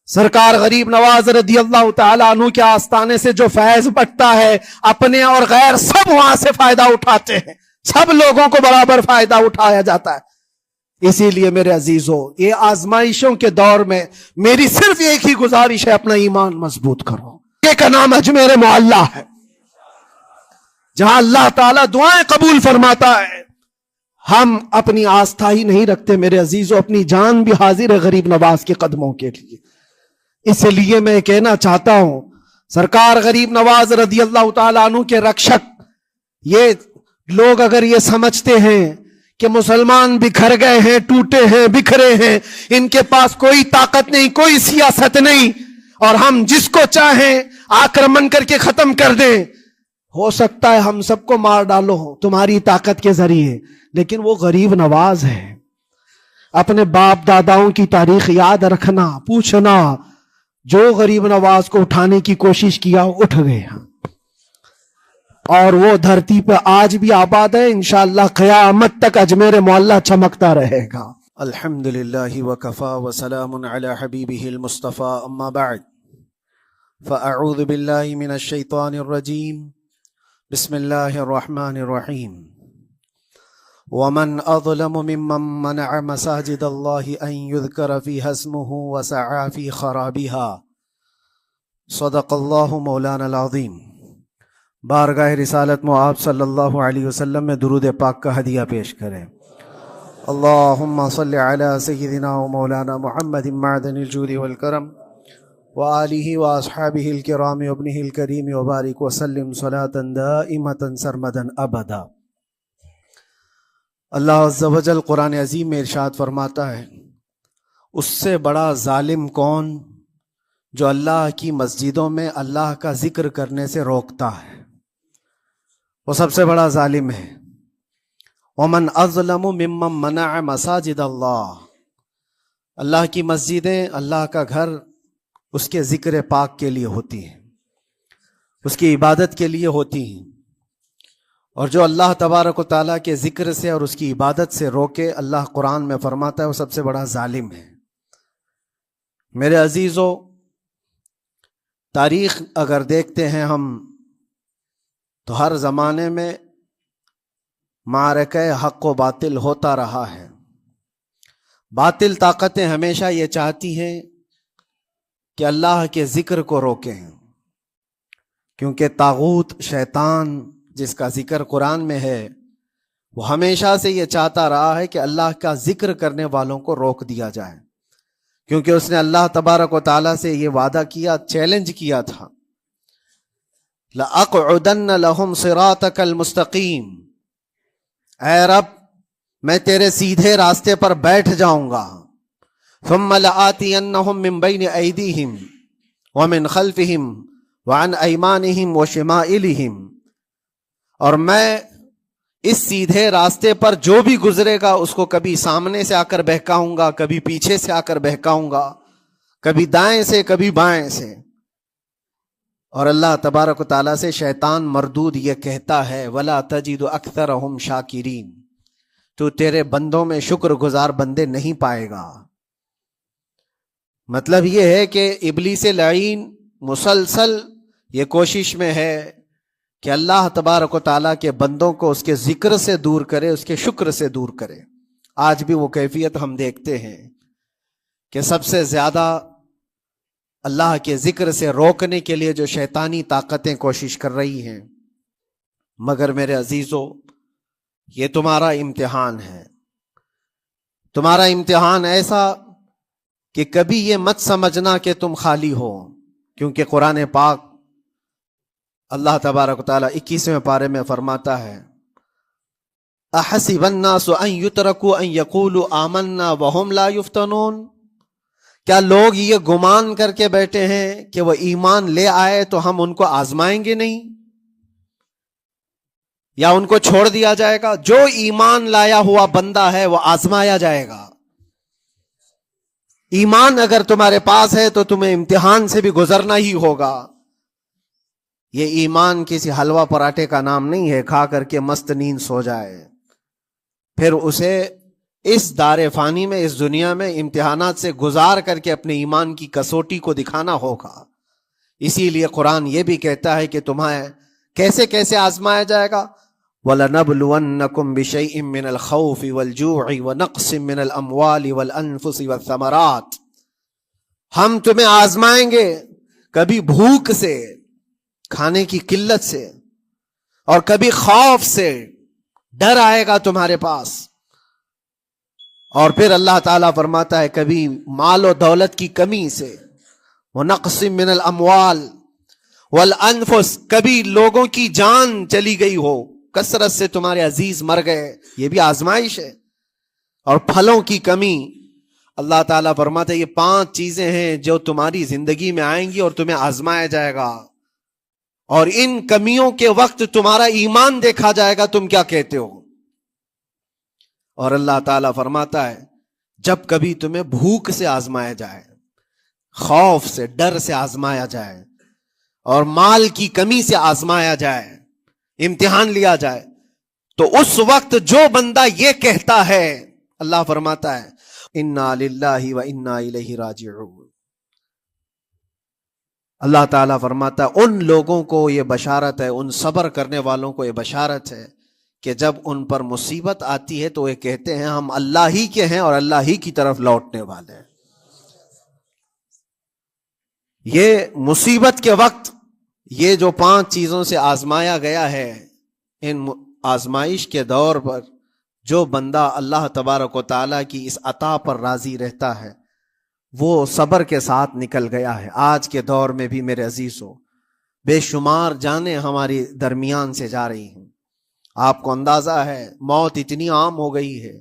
سرکار غریب نواز رضی اللہ تعالیٰ عنہ کے آستانے سے جو فیض بٹتا ہے، اپنے اور غیر سب وہاں سے فائدہ اٹھاتے ہیں، سب لوگوں کو برابر فائدہ اٹھایا جاتا ہے۔ اسی لیے میرے عزیزو، یہ آزمائشوں کے دور میں میری صرف ایک ہی گزارش ہے، اپنا ایمان مضبوط کرو۔ یہ کا نام اجمیر معلیٰ ہے، جہاں اللہ تعالیٰ دعائیں قبول فرماتا ہے۔ ہم اپنی آستھا ہی نہیں رکھتے میرے عزیزو، اپنی جان بھی حاضر ہے غریب نواز کے قدموں کے لیے۔ اس لیے میں کہنا چاہتا ہوں، سرکار غریب نواز رضی اللہ تعالیٰ عنہ کے رکشک، یہ لوگ اگر یہ سمجھتے ہیں کہ مسلمان بکھر گئے ہیں، ٹوٹے ہیں، بکھرے ہیں، ان کے پاس کوئی طاقت نہیں، کوئی سیاست نہیں، اور ہم جس کو چاہیں آکرمن کر کے ختم کر دیں، ہو سکتا ہے ہم سب کو مار ڈالو تمہاری طاقت کے ذریعے، لیکن وہ غریب نواز ہے۔ اپنے باپ داداؤں کی تاریخ یاد رکھنا، پوچھنا، جو غریب نواز کو اٹھانے کی کوشش کیا اٹھ گئے، اور وہ دھرتی پہ آج بھی آباد ہے۔ انشاءاللہ قیامت تک اجمیر معلیٰ چمکتا رہے گا۔ الحمدللہ وکفا وسلام علی حبیبہ المصطفیٰ، اما بعد فاعوذ باللہ من الشیطان الرجیم، بسم اللہ الرحمن الرحیم۔ ومن اظلم ممن منع مساجد اللہ ان یذکر فیہا اسمہ وسعی فی خرابها، صدق اللہ مولانا العظیم۔ بارگاہ رسالت مآب صلی اللہ علیہ وسلم میں درود پاک کا ہدیہ پیش کریں۔ اللہم صل علی سیدنا و مولانا محمد معدن الجود والکرم وآلہ واصحابہ الکرام وابنہ الکریم وبارک وسلم صلاة دائمة سرمدا ابدا۔ اللہ عز و جل قرآن عظیم میں ارشاد فرماتا ہے، اس سے بڑا ظالم کون جو اللہ کی مسجدوں میں اللہ کا ذکر کرنے سے روکتا ہے، وہ سب سے بڑا ظالم ہے۔ ومن اظلم ممن منع مساجد اللہ، اللہ کی مسجدیں، اللہ کا گھر اس کے ذکر پاک کے لیے ہوتی ہیں، اس کی عبادت کے لیے ہوتی ہیں، اور جو اللہ تبارک و تعالیٰ کے ذکر سے اور اس کی عبادت سے روکے، اللہ قرآن میں فرماتا ہے وہ سب سے بڑا ظالم ہے۔ میرے عزیزو، تاریخ اگر دیکھتے ہیں ہم تو ہر زمانے میں معرکہ حق و باطل ہوتا رہا ہے۔ باطل طاقتیں ہمیشہ یہ چاہتی ہیں کہ اللہ کے ذکر کو روکیں، کیونکہ طاغوت، شیطان جس کا ذکر قرآن میں ہے، وہ ہمیشہ سے یہ چاہتا رہا ہے کہ اللہ کا ذکر کرنے والوں کو روک دیا جائے، کیونکہ اس نے اللہ تبارک و تعالیٰ سے یہ وعدہ کیا، چیلنج کیا تھا، لَأَقْعُدَنَّ لَهُمْ صِرَاطَكَ الْمُسْتَقِيمِ، اے رب میں تیرے سیدھے راستے پر بیٹھ جاؤں گا، ثُمَّ لَآتِيَنَّهُمْ مِنْ بَيْنِ أَيْدِيهِمْ وَمِنْ خَلْفِهِمْ وَعَنْ أَيْمَانِهِمْ وَشِمَائِلِهِمْ، اور میں اس سیدھے راستے پر جو بھی گزرے گا اس کو کبھی سامنے سے آ کر بہکاؤں گا، کبھی پیچھے سے آ کر بہکاؤں گا، کبھی دائیں سے کبھی بائیں سے۔ اور اللہ تبارک و تعالیٰ سے شیطان مردود یہ کہتا ہے، وَلَا تَجِدُ أَكْثَرَهُمْ شَاكِرِينَ، تو تیرے بندوں میں شکر گزار بندے نہیں پائے گا۔ مطلب یہ ہے کہ ابلیس لعین مسلسل یہ کوشش میں ہے کہ اللہ تبارک و تعالیٰ کے بندوں کو اس کے ذکر سے دور کرے، اس کے شکر سے دور کرے۔ آج بھی وہ کیفیت ہم دیکھتے ہیں کہ سب سے زیادہ اللہ کے ذکر سے روکنے کے لیے جو شیطانی طاقتیں کوشش کر رہی ہیں، مگر میرے عزیزو، یہ تمہارا امتحان ہے، تمہارا امتحان ایسا کہ کبھی یہ مت سمجھنا کہ تم خالی ہو، کیونکہ قرآن پاک اللہ تبارک و تعالیٰ 21ویں پارے میں فرماتا ہے، احسب الناس ان یترکوا ان یقولوا آمنا وہم لا یفتنون، کیا لوگ یہ گمان کر کے بیٹھے ہیں کہ وہ ایمان لے آئے تو ہم ان کو آزمائیں گے نہیں، یا ان کو چھوڑ دیا جائے گا؟ جو ایمان لایا ہوا بندہ ہے وہ آزمایا جائے گا۔ ایمان اگر تمہارے پاس ہے تو تمہیں امتحان سے بھی گزرنا ہی ہوگا۔ یہ ایمان کسی حلوہ پراٹھے کا نام نہیں ہے، کھا کر کے مست نیند سو جائے، پھر اسے اس دار فانی میں، اس دنیا میں امتحانات سے گزار کر کے اپنے ایمان کی کسوٹی کو دکھانا ہوگا. اسی لیے قرآن یہ بھی کہتا ہے کہ تمہیں کیسے کیسے آزمایا جائے گا. وَلَنَبْلُوَنَّكُمْ بِشَيْءٍ مِّنَ الْخَوْفِ وَالْجُوعِ وَنَقْصٍ مِّنَ الْأَمْوَالِ وَالْأَنفُسِ وَالثَّمَرَاتِ. ہم تمہیں آزمائیں گے کبھی بھوک سے، کھانے کی قلت سے، اور کبھی خوف سے، ڈر آئے گا تمہارے پاس. اور پھر اللہ تعالیٰ فرماتا ہے کبھی مال و دولت کی کمی سے، وَنَقْصٍ مِّنَ الْأَمْوَالِ وَالْأَنفُسِ، کبھی لوگوں کی جان چلی گئی ہو، کثرت سے تمہارے عزیز مر گئے، یہ بھی آزمائش ہے. اور پھلوں کی کمی. اللہ تعالیٰ فرماتے ہیں یہ 5 چیزیں ہیں جو تمہاری زندگی میں آئیں گی اور تمہیں آزمایا جائے گا، اور ان کمیوں کے وقت تمہارا ایمان دیکھا جائے گا تم کیا کہتے ہو. اور اللہ تعالیٰ فرماتا ہے جب کبھی تمہیں بھوک سے آزمایا جائے، خوف سے، ڈر سے آزمایا جائے، اور مال کی کمی سے آزمایا جائے، امتحان لیا جائے، تو اس وقت جو بندہ یہ کہتا ہے، اللہ فرماتا ہے انا للہ و انا الیہ راجعون. اللہ تعالیٰ فرماتا ہے ان لوگوں کو یہ بشارت ہے، ان صبر کرنے والوں کو یہ بشارت ہے کہ جب ان پر مصیبت آتی ہے تو یہ کہتے ہیں ہم اللہ ہی کے ہیں اور اللہ ہی کی طرف لوٹنے والے ہیں. یہ مصیبت کے وقت یہ جو 5 چیزوں سے آزمایا گیا ہے، ان آزمائش کے دور پر جو بندہ اللہ تبارک و تعالیٰ کی اس عطا پر راضی رہتا ہے وہ صبر کے ساتھ نکل گیا ہے. آج کے دور میں بھی میرے عزیزو بے شمار جانیں ہماری درمیان سے جا رہی ہیں. آپ کو اندازہ ہے موت اتنی عام ہو گئی ہے،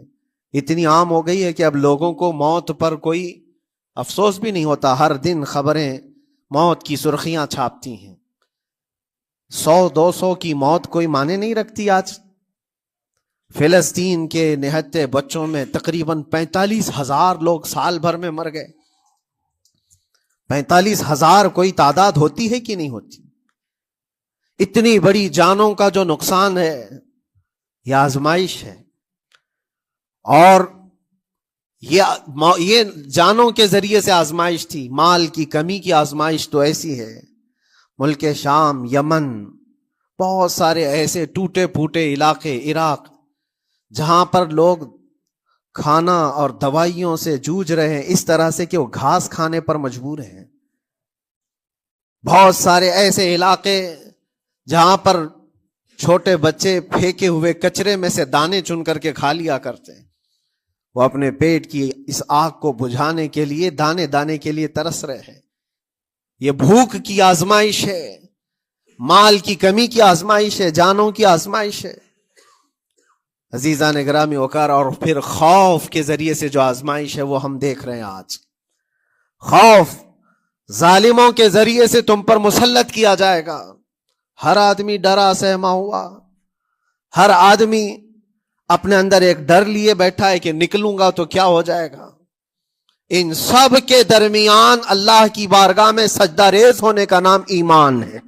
اتنی عام ہو گئی ہے کہ اب لوگوں کو موت پر کوئی افسوس بھی نہیں ہوتا. ہر دن خبریں موت کی سرخیاں چھاپتی ہیں. 100-200 کی موت کوئی معنی نہیں رکھتی. آج فلسطین کے نہتے بچوں میں تقریباً 45,000 لوگ سال بھر میں مر گئے. 45,000 کوئی تعداد ہوتی ہے کہ نہیں ہوتی؟ اتنی بڑی جانوں کا جو نقصان ہے یہ آزمائش ہے. اور یہ جانوں کے ذریعے سے آزمائش تھی. مال کی کمی کی آزمائش تو ایسی ہے، ملک شام، یمن، بہت سارے ایسے ٹوٹے پھوٹے علاقے، عراق، جہاں پر لوگ کھانا اور دوائیوں سے جوجھ رہے ہیں اس طرح سے کہ وہ گھاس کھانے پر مجبور ہیں. بہت سارے ایسے علاقے جہاں پر چھوٹے بچے پھینکے ہوئے کچرے میں سے دانے چن کر کے کھا لیا کرتے ہیں. وہ اپنے پیٹ کی اس آگ کو بجھانے کے لیے دانے دانے کے لیے ترس رہے ہیں. یہ بھوک کی آزمائش ہے، مال کی کمی کی آزمائش ہے، جانوں کی آزمائش ہے. عزیزان گرامی وقار. اور پھر خوف کے ذریعے سے جو آزمائش ہے وہ ہم دیکھ رہے ہیں آج. خوف ظالموں کے ذریعے سے تم پر مسلط کیا جائے گا. ہر آدمی ڈرا سہما ہوا، ہر آدمی اپنے اندر ایک ڈر لیے بیٹھا ہے کہ نکلوں گا تو کیا ہو جائے گا. ان سب کے درمیان اللہ کی بارگاہ میں سجدہ ریز ہونے کا نام ایمان ہے.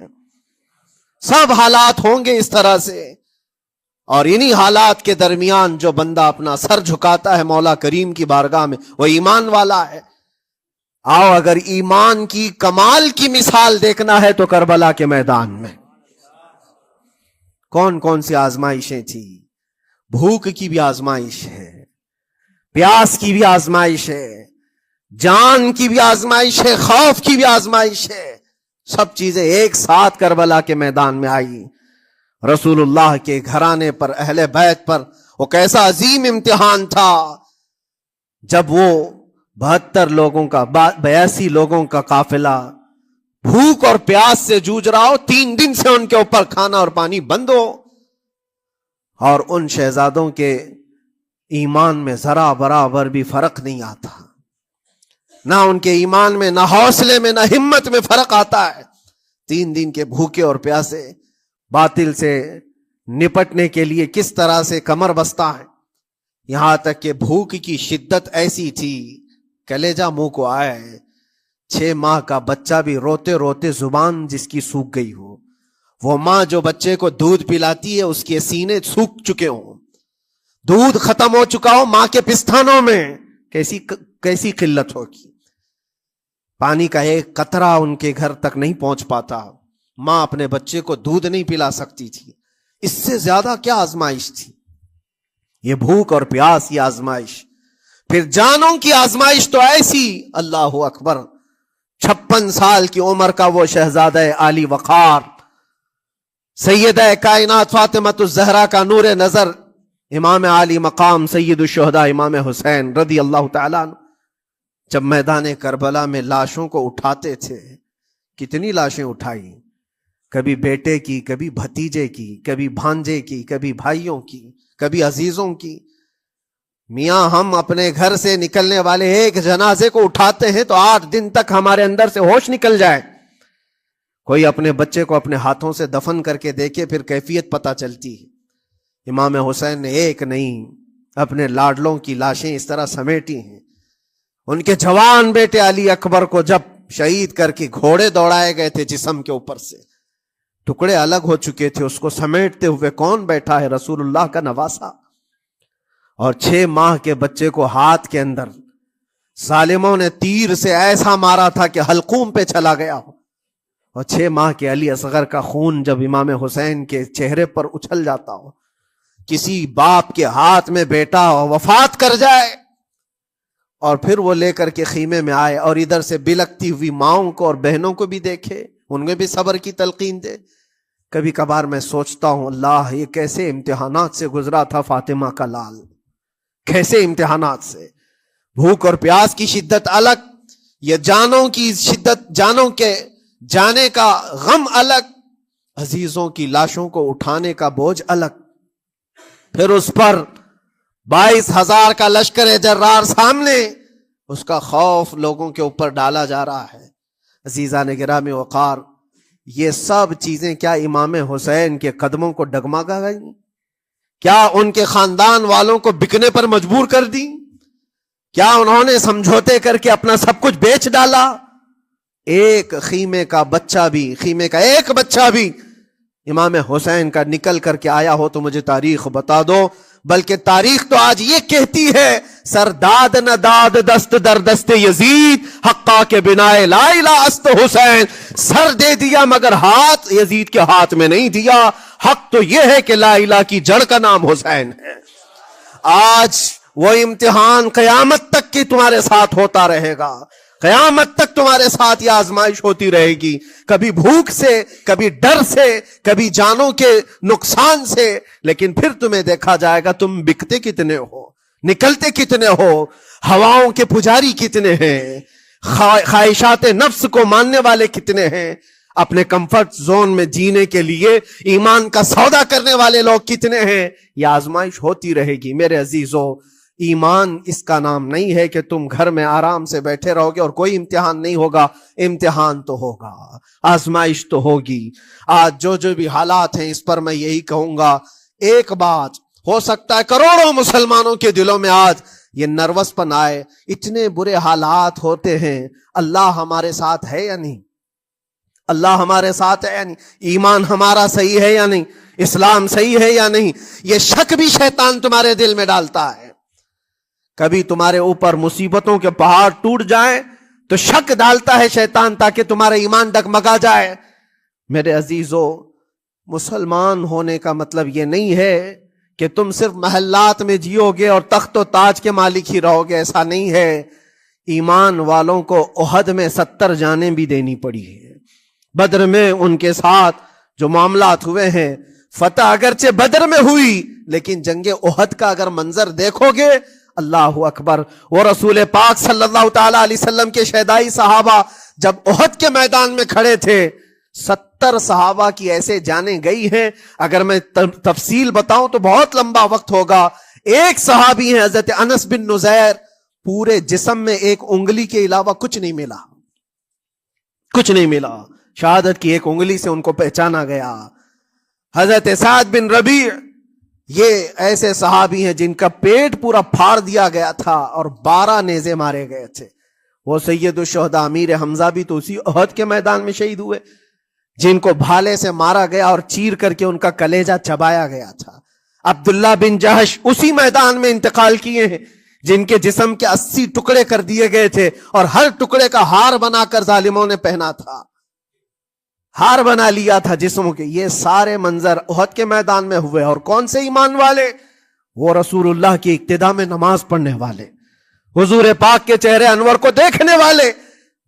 سب حالات ہوں گے اس طرح سے، اور انہی حالات کے درمیان جو بندہ اپنا سر جھکاتا ہے مولا کریم کی بارگاہ میں وہ ایمان والا ہے. آؤ اگر ایمان کی کمال کی مثال دیکھنا ہے تو کربلا کے میدان میں کون کون سی آزمائشیں تھی. بھوک کی بھی آزمائش ہے، پیاس کی بھی آزمائش ہے، جان کی بھی آزمائش ہے، خوف کی بھی آزمائش ہے. سب چیزیں ایک ساتھ کربلا کے میدان میں آئی. رسول اللہ کے گھرانے پر، اہل بیت پر وہ کیسا عظیم امتحان تھا جب وہ 72 لوگوں کا 82 لوگوں کا قافلہ بھوک اور پیاس سے جوجھ رہا ہو، 3 دن سے ان کے اوپر کھانا اور پانی بند ہو، اور ان شہزادوں کے ایمان میں ذرا برابر بھی فرق نہیں آتا. نہ ان کے ایمان میں، نہ حوصلے میں، نہ ہمت میں فرق آتا ہے. 3 دن کے بھوکے اور پیاسے باطل سے نپٹنے کے لیے کس طرح سے کمر بستہ ہے. یہاں تک کہ بھوک کی شدت ایسی تھی کلیجہ منہ کو آئے. 6 ماہ کا بچہ بھی روتے روتے زبان جس کی سوکھ گئی ہو، وہ ماں جو بچے کو دودھ پلاتی ہے اس کے سینے سوکھ چکے ہوں، دودھ ختم ہو چکا ہو ماں کے پستانوں میں، کیسی قلت ہوگی. پانی کا ایک قطرہ ان کے گھر تک نہیں پہنچ پاتا، ماں اپنے بچے کو دودھ نہیں پلا سکتی تھی. اس سے زیادہ کیا آزمائش تھی؟ یہ بھوک اور پیاس، یہ آزمائش. پھر جانوں کی آزمائش تو ایسی، اللہ اکبر، 56 سال کی عمر کا وہ شہزادہ عالی وقار، سیدہ کائنات فاطمۃ الزہرا کا نور نظر، امام عالی مقام سید الشہداء امام حسین رضی اللہ تعالیٰ عنہ، جب میدان کربلا میں لاشوں کو اٹھاتے تھے، کتنی لاشیں اٹھائی، کبھی بیٹے کی، کبھی بھتیجے کی، کبھی بھانجے کی، کبھی بھائیوں کی، کبھی عزیزوں کی. میاں ہم اپنے گھر سے نکلنے والے ایک جنازے کو اٹھاتے ہیں تو 8 دن تک ہمارے اندر سے ہوش نکل جائے. کوئی اپنے بچے کو اپنے ہاتھوں سے دفن کر کے دیکھے، پھر کیفیت پتہ چلتی ہے. امام حسین نے ایک نہیں اپنے لاڈلوں کی لاشیں اس طرح سمیٹی ہیں. ان کے جوان بیٹے علی اکبر کو جب شہید کر کے گھوڑے دوڑائے گئے تھے جسم کے اوپر سے، ٹکڑے الگ ہو چکے تھے، اس کو سمیٹتے ہوئے کون بیٹھا ہے؟ رسول اللہ کا نواسا. اور 6 ماہ کے بچے کو ہاتھ کے اندر ظالموں نے تیر سے ایسا مارا تھا کہ حلقوم پہ چلا گیا ہو. اور 6 ماہ کے علی اصغر کا خون جب امام حسین کے چہرے پر اچھل جاتا ہو، کسی باپ کے ہاتھ میں بیٹا وفات کر جائے اور پھر وہ لے کر کے خیمے میں آئے اور ادھر سے بلکتی ہوئی ماؤں کو اور بہنوں کو بھی دیکھے، ان میں بھی صبر کی تلقین دے. کبھی کبھار میں سوچتا ہوں، اللہ یہ کیسے امتحانات سے گزرا تھا فاطمہ کا لال، کیسے امتحانات سے. بھوک اور پیاس کی شدت الگ، یہ جانوں کی شدت، جانوں کے جانے کا غم الگ، عزیزوں کی لاشوں کو اٹھانے کا بوجھ الگ. پھر اس پر 22,000 کا لشکر جرار سامنے، اس کا خوف لوگوں کے اوپر ڈالا جا رہا ہے. عزیزان گرامی وقار، یہ سب چیزیں کیا امام حسین کے قدموں کو ڈگمگا گئیں؟ کیا ان کے خاندان والوں کو بکنے پر مجبور کر دی؟ کیا انہوں نے سمجھوتے کر کے اپنا سب کچھ بیچ ڈالا؟ ایک خیمے کا ایک بچہ بھی امام حسین کا نکل کر کے آیا ہو تو مجھے تاریخ بتا دو. بلکہ تاریخ تو آج یہ کہتی ہے، سرداد نہ داد دست در دست یزید، حقا کے بنا لا الہ است حسین. سر دے دیا مگر ہاتھ یزید کے ہاتھ میں نہیں دیا. حق تو یہ ہے کہ لا الہ کی جڑ کا نام حسین ہے. آج وہ امتحان قیامت تک کی تمہارے ساتھ ہوتا رہے گا، قیامت تک تمہارے ساتھ یہ آزمائش ہوتی رہے گی، کبھی بھوک سے، کبھی ڈر سے، کبھی جانوں کے نقصان سے. لیکن پھر تمہیں دیکھا جائے گا تم بکتے کتنے ہو، نکلتے کتنے ہو، ہواؤں کے پجاری کتنے ہیں، خواہشات نفس کو ماننے والے کتنے ہیں، اپنے کمفرٹ زون میں جینے کے لیے ایمان کا سودا کرنے والے لوگ کتنے ہیں. یہ آزمائش ہوتی رہے گی. میرے عزیزو، ایمان اس کا نام نہیں ہے کہ تم گھر میں آرام سے بیٹھے رہو گے اور کوئی امتحان نہیں ہوگا. امتحان تو ہوگا، آزمائش تو ہوگی. آج جو بھی حالات ہیں اس پر میں یہی کہوں گا، ایک بات ہو سکتا ہے کروڑوں مسلمانوں کے دلوں میں آج یہ نروس پن آئے، اتنے برے حالات ہوتے ہیں، اللہ ہمارے ساتھ ہے یا نہیں؟ اللہ ہمارے ساتھ ہے یا نہیں؟ ایمان ہمارا صحیح ہے یا نہیں؟ اسلام صحیح ہے یا نہیں؟ یہ شک بھی شیطان تمہارے دل میں ڈالتا ہے. کبھی تمہارے اوپر مصیبتوں کے پہاڑ ٹوٹ جائیں تو شک ڈالتا ہے شیطان تاکہ تمہارا ایمان ڈگمگا جائے. میرے عزیزو، مسلمان ہونے کا مطلب یہ نہیں ہے کہ تم صرف محلات میں جیو گے اور تخت و تاج کے مالک ہی رہو گے، ایسا نہیں ہے. ایمان والوں کو احد میں 70 جانیں بھی دینی پڑی ہے. بدر میں ان کے ساتھ جو معاملات ہوئے ہیں، فتح اگرچہ بدر میں ہوئی لیکن جنگ احد کا اگر منظر دیکھو گے، اللہ اکبر. وہ رسول پاک صلی اللہ تعالی علیہ وسلم کے شہدائی صحابہ جب احد کے میدان میں کھڑے تھے، 70 صحابہ کی ایسے جانیں گئی ہیں. اگر میں تفصیل بتاؤں تو بہت لمبا وقت ہوگا. ایک صحابی ہیں حضرت انس بن نزیر، پورے جسم میں ایک انگلی کے علاوہ کچھ نہیں ملا، کچھ نہیں ملا. شہادت کی ایک انگلی سے ان کو پہچانا گیا. حضرت سعد بن ربیع، یہ ایسے صحابی ہیں جن کا پیٹ پورا پھاڑ دیا گیا تھا اور 12 نیزے مارے گئے تھے. وہ سید الشہداء امیر حمزہ بھی تو اسی احد کے میدان میں شہید ہوئے، جن کو بھالے سے مارا گیا اور چیر کر کے ان کا کلیجہ چبایا گیا تھا. عبداللہ بن جہش اسی میدان میں انتقال کیے ہیں جن کے جسم کے 80 ٹکڑے کر دیے گئے تھے اور ہر ٹکڑے کا ہار بنا کر ظالموں نے پہنا تھا، ہار بنا لیا تھا جسموں کے. یہ سارے منظر احد کے میدان میں ہوئے. اور کون سے ایمان والے؟ وہ رسول اللہ کی اقتداء میں نماز پڑھنے والے، حضور پاک کے چہرے انور کو دیکھنے والے.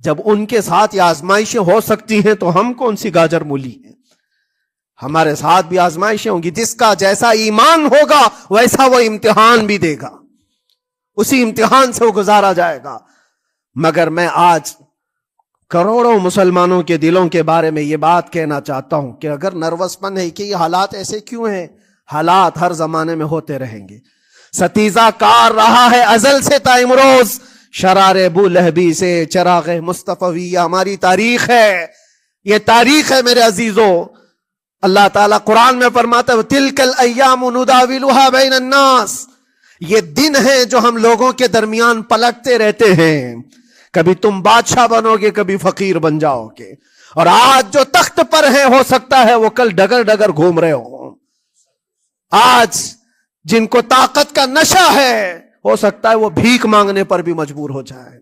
جب ان کے ساتھ یہ آزمائشیں ہو سکتی ہیں تو ہم کون سی گاجر مولی ہیں؟ ہمارے ساتھ بھی آزمائشیں ہوں گی. جس کا جیسا ایمان ہوگا ویسا وہ امتحان بھی دے گا، اسی امتحان سے وہ گزارا جائے گا. مگر میں آج کروڑوں مسلمانوں کے دلوں کے بارے میں یہ بات کہنا چاہتا ہوں کہ اگر نروس پن ہے کہ یہ حالات ایسے کیوں ہیں، حالات ہر زمانے میں ہوتے رہیں گے. ستیزہ کار رہا ہے ازل سے تا امروز، شرار ابو لہبی سے چراغ مصطفی. ہماری تاریخ ہے، یہ تاریخ ہے میرے عزیزوں. اللہ تعالیٰ قرآن میں فرماتا ہے تِلْكَ الْأَيَّامُ نُدَاوِلُهَا بَيْنَ النَّاسِ. یہ دن ہیں جو ہم لوگوں کے درمیان پلٹتے رہتے ہیں. کبھی تم بادشاہ بنو گے، کبھی فقیر بن جاؤ گے. اور آج جو تخت پر ہیں ہو سکتا ہے وہ کل ڈگر ڈگر گھوم رہے ہوں. آج جن کو طاقت کا نشہ ہے ہو سکتا ہے وہ بھیک مانگنے پر بھی مجبور ہو جائے.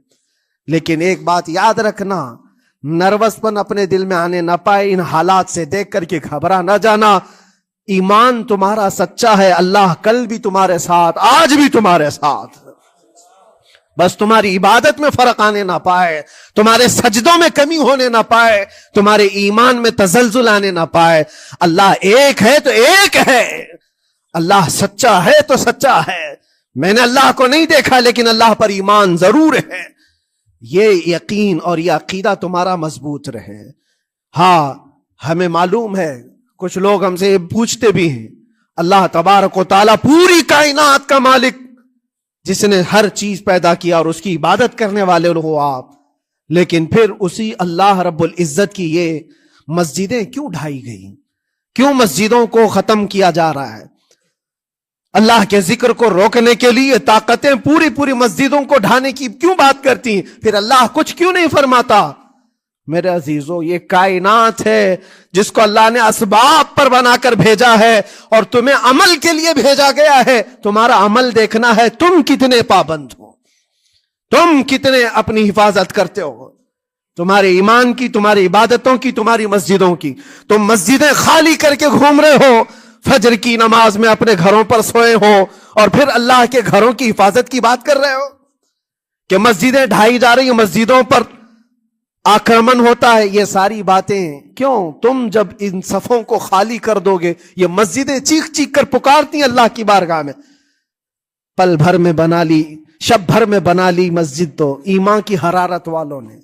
لیکن ایک بات یاد رکھنا، نروس پن اپنے دل میں آنے نہ پائے. ان حالات سے دیکھ کر کے گھبرا نہ جانا. ایمان تمہارا سچا ہے، اللہ کل بھی تمہارے ساتھ، آج بھی تمہارے ساتھ. بس تمہاری عبادت میں فرق آنے نہ پائے، تمہارے سجدوں میں کمی ہونے نہ پائے، تمہارے ایمان میں تزلزل آنے نہ پائے. اللہ ایک ہے تو ایک ہے، اللہ سچا ہے تو سچا ہے. میں نے اللہ کو نہیں دیکھا لیکن اللہ پر ایمان ضرور ہے. یہ یقین اور یہ عقیدہ تمہارا مضبوط رہے. ہاں ہمیں معلوم ہے، کچھ لوگ ہم سے پوچھتے بھی ہیں، اللہ تبارک و تعالیٰ پوری کائنات کا مالک جس نے ہر چیز پیدا کیا اور اس کی عبادت کرنے والے ہو آپ، لیکن پھر اسی اللہ رب العزت کی یہ مسجدیں کیوں ڈھائی گئی؟ کیوں مسجدوں کو ختم کیا جا رہا ہے؟ اللہ کے ذکر کو روکنے کے لیے طاقتیں پوری مسجدوں کو ڈھانے کی کیوں بات کرتی ہیں؟ پھر اللہ کچھ کیوں نہیں فرماتا؟ میرے عزیزو، یہ کائنات ہے جس کو اللہ نے اسباب پر بنا کر بھیجا ہے اور تمہیں عمل کے لیے بھیجا گیا ہے. تمہارا عمل دیکھنا ہے، تم کتنے پابند ہو، تم کتنے اپنی حفاظت کرتے ہو، تمہارے ایمان کی، تمہاری عبادتوں کی، تمہاری مسجدوں کی. تم مسجدیں خالی کر کے گھوم رہے ہو، فجر کی نماز میں اپنے گھروں پر سوئے ہو اور پھر اللہ کے گھروں کی حفاظت کی بات کر رہے ہو کہ مسجدیں ڈھائی جا رہی ہیں، مسجدوں پر آکرمن ہوتا ہے. یہ ساری باتیں کیوں؟ تم جب ان صفوں کو خالی کر دو گے، یہ مسجدیں چیخ چیخ کر پکارتی ہیں اللہ کی بارگاہ میں. پل بھر میں بنا لی، شب بھر میں بنا لی مسجد تو ایمان کی حرارت والوں نے.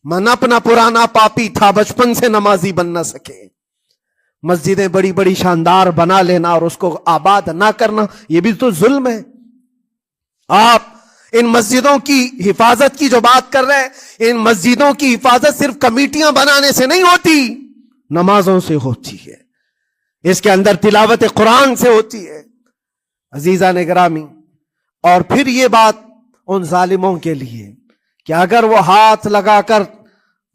من اپنا پرانا پاپی تھا، بچپن سے نمازی بن نہ سکے. مسجدیں بڑی بڑی شاندار بنا لینا اور اس کو آباد نہ کرنا، یہ بھی تو ظلم ہے. آپ ان مسجدوں کی حفاظت کی جو بات کر رہے ہیں، ان مسجدوں کی حفاظت صرف کمیٹیاں بنانے سے نہیں ہوتی، نمازوں سے ہوتی ہے، اس کے اندر تلاوت قرآن سے ہوتی ہے. عزیزان گرامی، اور پھر یہ بات ان ظالموں کے لیے کہ اگر وہ ہاتھ لگا کر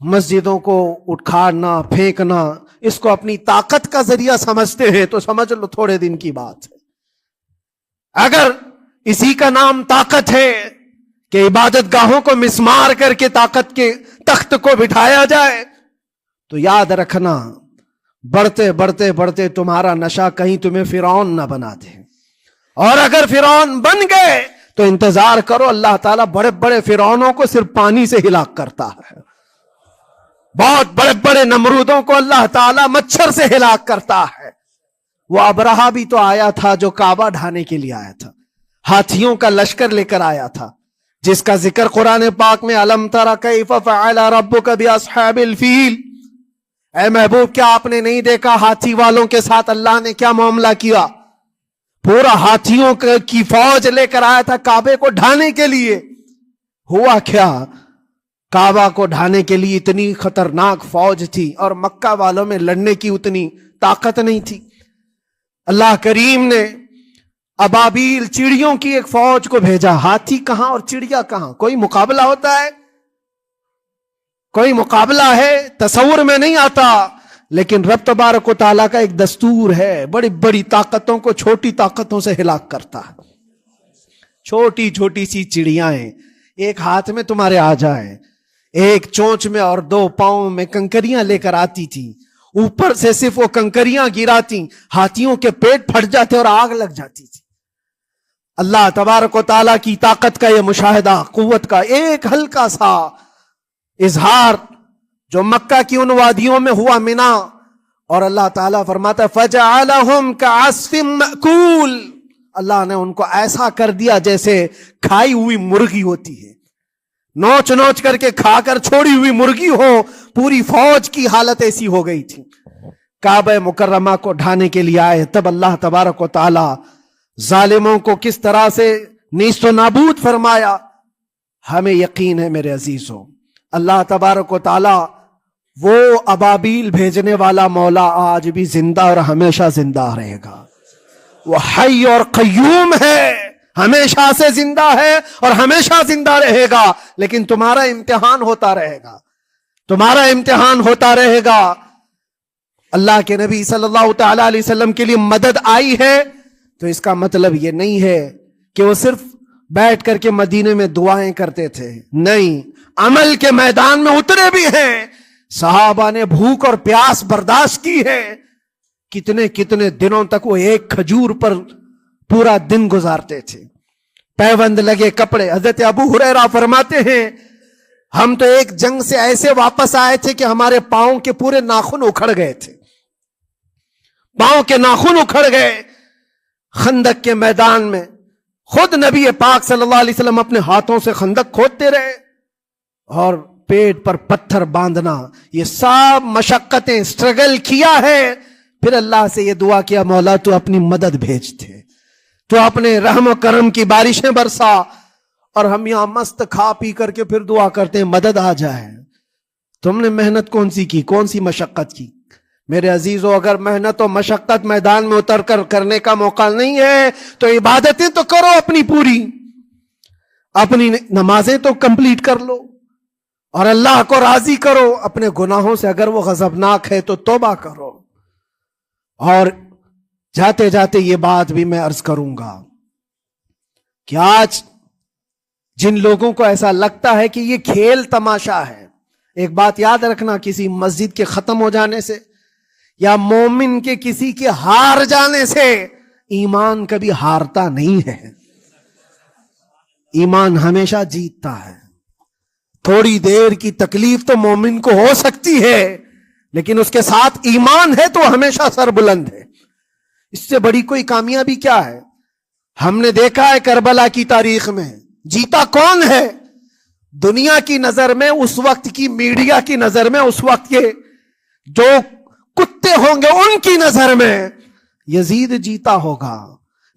مسجدوں کو اٹھاڑنا، پھینکنا، اس کو اپنی طاقت کا ذریعہ سمجھتے ہیں تو سمجھ لو تھوڑے دن کی بات ہے. اگر اسی کا نام طاقت ہے کہ عبادت گاہوں کو مسمار کر کے طاقت کے تخت کو بٹھایا جائے، تو یاد رکھنا بڑھتے بڑھتے بڑھتے تمہارا نشہ کہیں تمہیں فرعون نہ بنا دے. اور اگر فرعون بن گئے تو انتظار کرو، اللہ تعالیٰ بڑے بڑے فرعونوں کو صرف پانی سے ہلاک کرتا ہے. بہت بڑے بڑے نمرودوں کو اللہ تعالیٰ مچھر سے ہلاک کرتا ہے. وہ ابرہہ بھی تو آیا تھا جو کعبہ ڈھانے کے لیے آیا تھا، ہاتھیوں کا لشکر لے کر آیا تھا، جس کا ذکر قرآن پاک میں الم تر کیف فعل ربک باصحاب الفیل. اے محبوب، کیا آپ نے نہیں دیکھا ہاتھی والوں کے ساتھ اللہ نے کیا معاملہ کیا؟ پورا ہاتھیوں کی فوج لے کر آیا تھا کعبے کو ڈھانے کے لیے. ہوا کیا؟ کعبہ کو ڈھانے کے لیے اتنی خطرناک فوج تھی اور مکہ والوں میں لڑنے کی اتنی طاقت نہیں تھی. اللہ کریم نے ابابیل چڑیوں کی ایک فوج کو بھیجا. ہاتھی کہاں اور چڑیا کہاں؟ کوئی مقابلہ ہوتا ہے؟ کوئی مقابلہ ہے؟ تصور میں نہیں آتا. لیکن رب تبارک و تعالیٰ کا ایک دستور ہے، بڑی بڑی طاقتوں کو چھوٹی طاقتوں سے ہلاک کرتا ہے۔ چھوٹی چھوٹی سی چڑیاں ایک ہاتھ میں تمہارے آ جائیں، ایک چونچ میں اور 2 پاؤں میں کنکریاں لے کر آتی تھی، اوپر سے صرف وہ کنکریاں گراتی، ہاتھیوں کے پیٹ پھٹ جاتے اور آگ لگ جاتی تھی۔ اللہ تبارک و تعالیٰ کی طاقت کا یہ مشاہدہ، قوت کا ایک ہلکا سا اظہار جو مکہ کی ان وادیوں میں ہوا، منا، اور اللہ تعالیٰ فرماتا ہے فَجَعَلَهُمْ كَعَصْفٍ مَأْكُولٍ، اللہ نے ان کو ایسا کر دیا جیسے کھائی ہوئی مرغی ہوتی ہے، نوچ نوچ کر کے کھا کر چھوڑی ہوئی مرغی ہو، پوری فوج کی حالت ایسی ہو گئی تھی۔ کعبہ مکرمہ کو ڈھانے کے لیے آئے، تب اللہ تبارک و تعالی ظالموں کو کس طرح سے نیست و نابود فرمایا۔ ہمیں یقین ہے میرے عزیزوں، اللہ تبارک و تعالی وہ ابابیل بھیجنے والا مولا آج بھی زندہ اور ہمیشہ زندہ رہے گا۔ وہ حی اور قیوم ہے، ہمیشہ سے زندہ ہے اور ہمیشہ زندہ رہے گا، لیکن تمہارا امتحان ہوتا رہے گا، تمہارا امتحان ہوتا رہے گا۔ اللہ کے نبی صلی اللہ تعالی علیہ وسلم کے لیے مدد آئی ہے تو اس کا مطلب یہ نہیں ہے کہ وہ صرف بیٹھ کر کے مدینے میں دعائیں کرتے تھے، نہیں، عمل کے میدان میں اترے بھی ہیں۔ صحابہ نے بھوک اور پیاس برداشت کی ہے، کتنے کتنے دنوں تک وہ ایک کھجور پر پورا دن گزارتے تھے، پیوند لگے کپڑے۔ حضرت ابو ہریرہ فرماتے ہیں ہم تو ایک جنگ سے ایسے واپس آئے تھے کہ ہمارے پاؤں کے پورے ناخن اکھڑ گئے تھے، پاؤں کے ناخن اکھڑ گئے۔ خندق کے میدان میں خود نبی پاک صلی اللہ علیہ وسلم اپنے ہاتھوں سے خندق کھودتے رہے، اور پیٹ پر پتھر باندھنا، یہ سب مشقتیں، سٹرگل کیا ہے۔ پھر اللہ سے یہ دعا کیا مولا تو اپنی مدد بھیج دے، تو اپنے رحم و کرم کی بارشیں برسا۔ اور ہم یہاں مست کھا پی کر کے پھر دعا کرتے ہیں مدد آ جائے۔ تم نے محنت کون سی کی، کون سی مشقت کی؟ میرے عزیزوں، اگر محنت و مشقت میدان میں اتر کر کرنے کا موقع نہیں ہے تو عبادتیں تو کرو اپنی پوری، اپنی نمازیں تو کمپلیٹ کر لو اور اللہ کو راضی کرو۔ اپنے گناہوں سے اگر وہ غضبناک ہے تو توبہ کرو۔ اور جاتے جاتے یہ بات بھی میں عرض کروں گا کہ آج جن لوگوں کو ایسا لگتا ہے کہ یہ کھیل تماشا ہے، ایک بات یاد رکھنا، کسی مسجد کے ختم ہو جانے سے یا مومن کے کسی کے ہار جانے سے ایمان کبھی ہارتا نہیں ہے، ایمان ہمیشہ جیتتا ہے۔ تھوڑی دیر کی تکلیف تو مومن کو ہو سکتی ہے، لیکن اس کے ساتھ ایمان ہے تو ہمیشہ سر بلند ہے۔ اس سے بڑی کوئی کامیابی کیا ہے؟ ہم نے دیکھا ہے کربلا کی تاریخ میں جیتا کون ہے؟ دنیا کی نظر میں، اس وقت کی میڈیا کی نظر میں، اس وقت کے جو کتے ہوں گے ان کی نظر میں یزید جیتا ہوگا،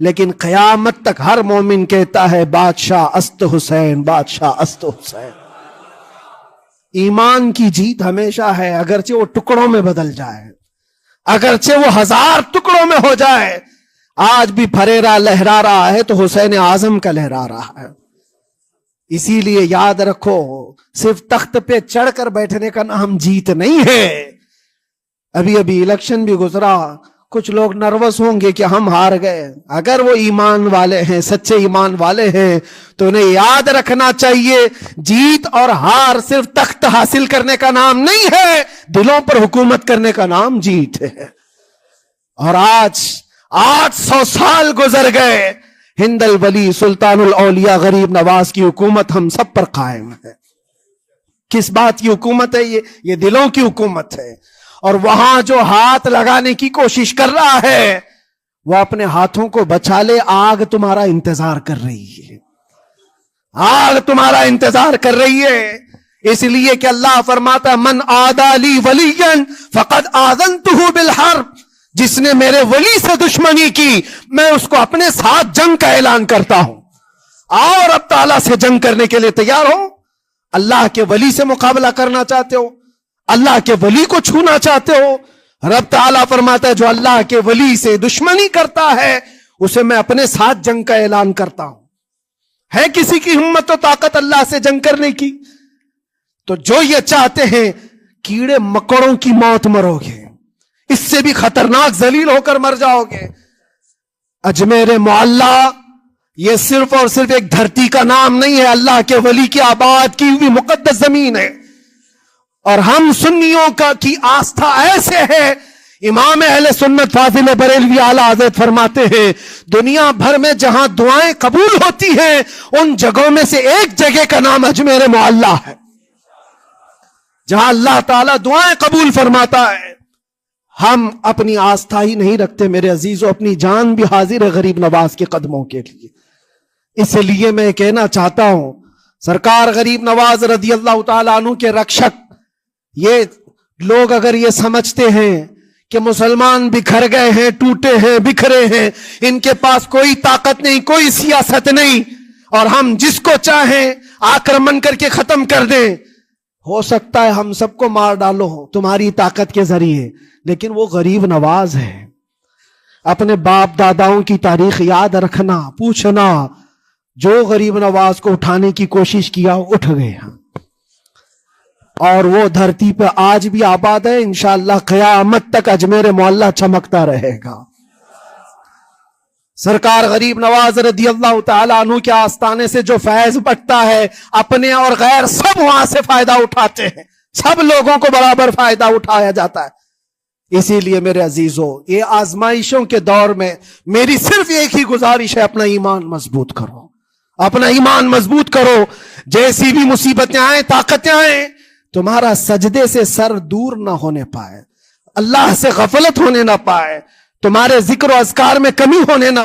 لیکن قیامت تک ہر مومن کہتا ہے بادشاہ است حسین، بادشاہ است حسین۔ ایمان کی جیت ہمیشہ ہے، اگرچہ وہ ٹکڑوں میں بدل جائے، اگرچہ وہ 1000 ٹکڑوں میں ہو جائے۔ آج بھی پھریرا لہرا رہا ہے تو حسین اعظم کا لہرا رہا ہے۔ اسی لیے یاد رکھو، صرف تخت پہ چڑھ کر بیٹھنے کا نام جیت نہیں ہے۔ ابھی الیکشن بھی گزرا، کچھ لوگ نروس ہوں گے کہ ہم ہار گئے، اگر وہ ایمان والے ہیں، سچے ایمان والے ہیں تو انہیں یاد رکھنا چاہیے جیت اور ہار صرف تخت حاصل کرنے کا نام نہیں ہے، دلوں پر حکومت کرنے کا نام جیت ہے۔ اور آج 800 سال گزر گئے، ہند الولی سلطان الاولیاء غریب نواز کی حکومت ہم سب پر قائم ہے۔ کس بات کی حکومت ہے یہ دلوں کی حکومت ہے۔ اور وہاں جو ہاتھ لگانے کی کوشش کر رہا ہے وہ اپنے ہاتھوں کو بچا لے، آگ تمہارا انتظار کر رہی ہے، آگ تمہارا انتظار کر رہی ہے۔ اس لیے کہ اللہ فرماتا من عادی لی ولیا فقد آذنتہ بالحرب، جس نے میرے ولی سے دشمنی کی میں اس کو اپنے ساتھ جنگ کا اعلان کرتا ہوں۔ اور اب تعالیٰ سے جنگ کرنے کے لیے تیار ہو؟ اللہ کے ولی سے مقابلہ کرنا چاہتے ہو؟ اللہ کے ولی کو چھونا چاہتے ہو؟ رب تعالیٰ فرماتا ہے جو اللہ کے ولی سے دشمنی کرتا ہے اسے میں اپنے ساتھ جنگ کا اعلان کرتا ہوں۔ ہے کسی کی ہمت و طاقت اللہ سے جنگ کرنے کی؟ تو جو یہ چاہتے ہیں کیڑے مکڑوں کی موت مرو گے، اس سے بھی خطرناک ذلیل ہو کر مر جاؤ گے۔ اجمیر معلیٰ یہ صرف اور صرف ایک دھرتی کا نام نہیں ہے، اللہ کے ولی کی آباد کی ہوئی مقدس زمین ہے۔ اور ہم سنیوں کی آستھا ایسے ہے، امام اہل سنت فاضل بریلوی اعلیٰ حضرت فرماتے ہیں دنیا بھر میں جہاں دعائیں قبول ہوتی ہیں ان جگہوں میں سے ایک جگہ کا نام اجمیر معلیٰ ہے، جہاں اللہ تعالیٰ دعائیں قبول فرماتا ہے۔ ہم اپنی آستھا ہی نہیں رکھتے میرے عزیزوں، اپنی جان بھی حاضر ہے غریب نواز کے قدموں کے لیے۔ اس لیے میں کہنا چاہتا ہوں سرکار غریب نواز رضی اللہ تعالیٰ عنہ کے رکشک، یہ لوگ اگر یہ سمجھتے ہیں کہ مسلمان بکھر گئے ہیں، ٹوٹے ہیں، بکھرے ہیں، ان کے پاس کوئی طاقت نہیں، کوئی سیاست نہیں، اور ہم جس کو چاہیں آکرمن کر کے ختم کر دیں، ہو سکتا ہے ہم سب کو مار ڈالو تمہاری طاقت کے ذریعے، لیکن وہ غریب نواز ہے۔ اپنے باپ داداؤں کی تاریخ یاد رکھنا، پوچھنا، جو غریب نواز کو اٹھانے کی کوشش کیا اٹھ گئے، اور وہ دھرتی پہ آج بھی آباد ہے، انشاءاللہ قیامت تک اجمیر معلیٰ چمکتا رہے گا۔ سرکار غریب نواز رضی اللہ تعالیٰ عنہ کے آستانے سے جو فیض بٹتا ہے، اپنے اور غیر سب وہاں سے فائدہ اٹھاتے ہیں، سب لوگوں کو برابر فائدہ اٹھایا جاتا ہے۔ اسی لیے میرے عزیزوں، یہ آزمائشوں کے دور میں میری صرف ایک ہی گزارش ہے، اپنا ایمان مضبوط کرو، اپنا ایمان مضبوط کرو۔ جیسی بھی مصیبتیں آئیں، طاقتیں آئیں، تمہارا سجدے سے سر دور نہ ہونے پائے، اللہ سے غفلت ہونے نہ پائے، تمہارے ذکر و اذکار میں کمی ہونے نہ